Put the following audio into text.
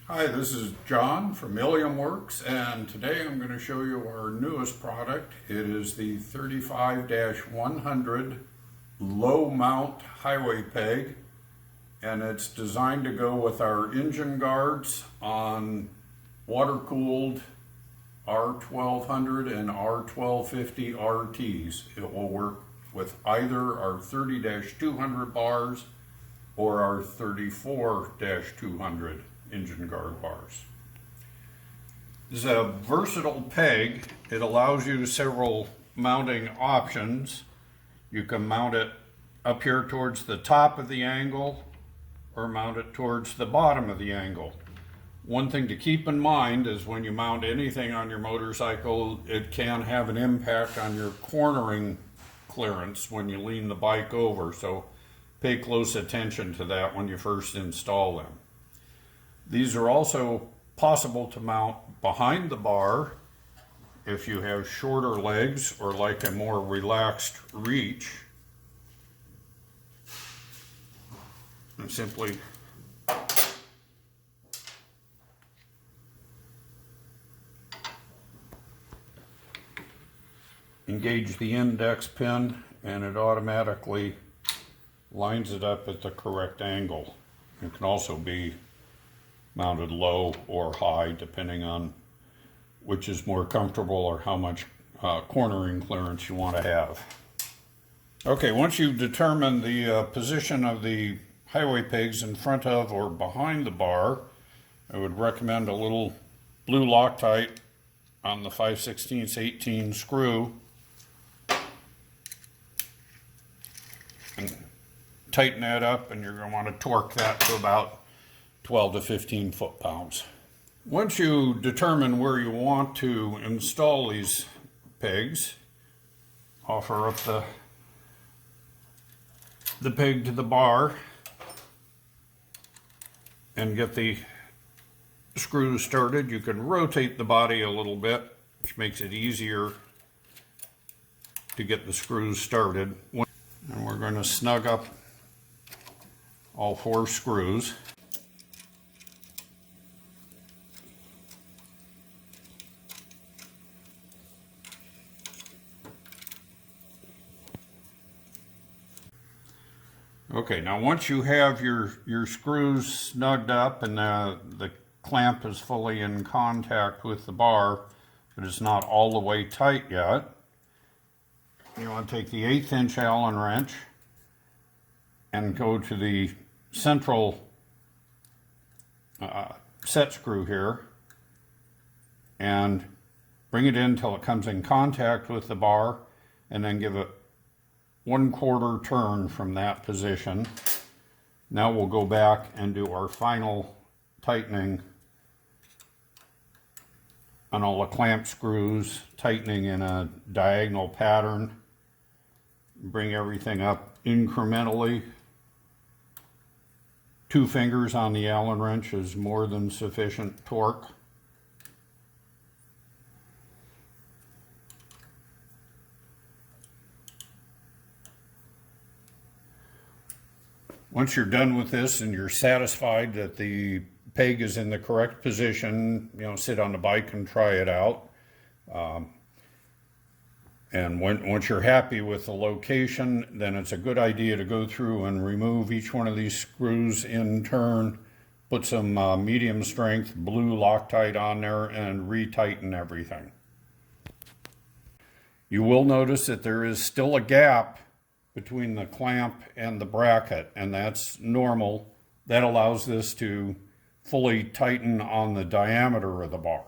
Hi, this is John from Ilium Works, and today I'm going to show you our newest product. It is the 35-100 low mount highway peg, and it's designed to go with our engine guards on water-cooled R1200 and R1250RTs. It will work with either our 30-200 bars or our 34-200 engine guard bars. This is a versatile peg. It allows you several mounting options. You can mount it up here towards the top of the angle or mount it towards the bottom of the angle. One thing to keep in mind is when you mount anything on your motorcycle, it can have an impact on your cornering clearance when you lean the bike over, so pay close attention to that when you first install them. These are also possible to mount behind the bar if you have shorter legs or like a more relaxed reach. And simply engage the index pin and it automatically lines it up at the correct angle. It can also be mounted low or high depending on which is more comfortable or how much cornering clearance you want to have. Okay, once you've determined the position of the highway pegs in front of or behind the bar, I would recommend a little blue Loctite on the 5/16 screw and tighten that up, and you're going to want to torque that to about 12 to 15 foot-pounds. Once you determine where you want to install these pegs, offer up the peg to the bar and get the screws started. You can rotate the body a little bit, which makes it easier to get the screws started. And we're going to snug up all 4 screws. Okay, now once you have your screws snugged up and the clamp is fully in contact with the bar, but it's not all the way tight yet, you want to take the 1/8 inch Allen wrench and go to the central set screw here and bring it in until it comes in contact with the bar, and then give it 1/4 turn from that position. Now we'll go back and do our final tightening on all the clamp screws, tightening in a diagonal pattern. Bring everything up incrementally. 2 fingers on the Allen wrench is more than sufficient torque. Once you're done with this and you're satisfied that the peg is in the correct position, sit on the bike and try it out. And once you're happy with the location, then it's a good idea to go through and remove each one of these screws in turn, put some medium strength blue Loctite on there, and retighten everything. You will notice that there is still a gap between the clamp and the bracket, and that's normal. That allows this to fully tighten on the diameter of the bar.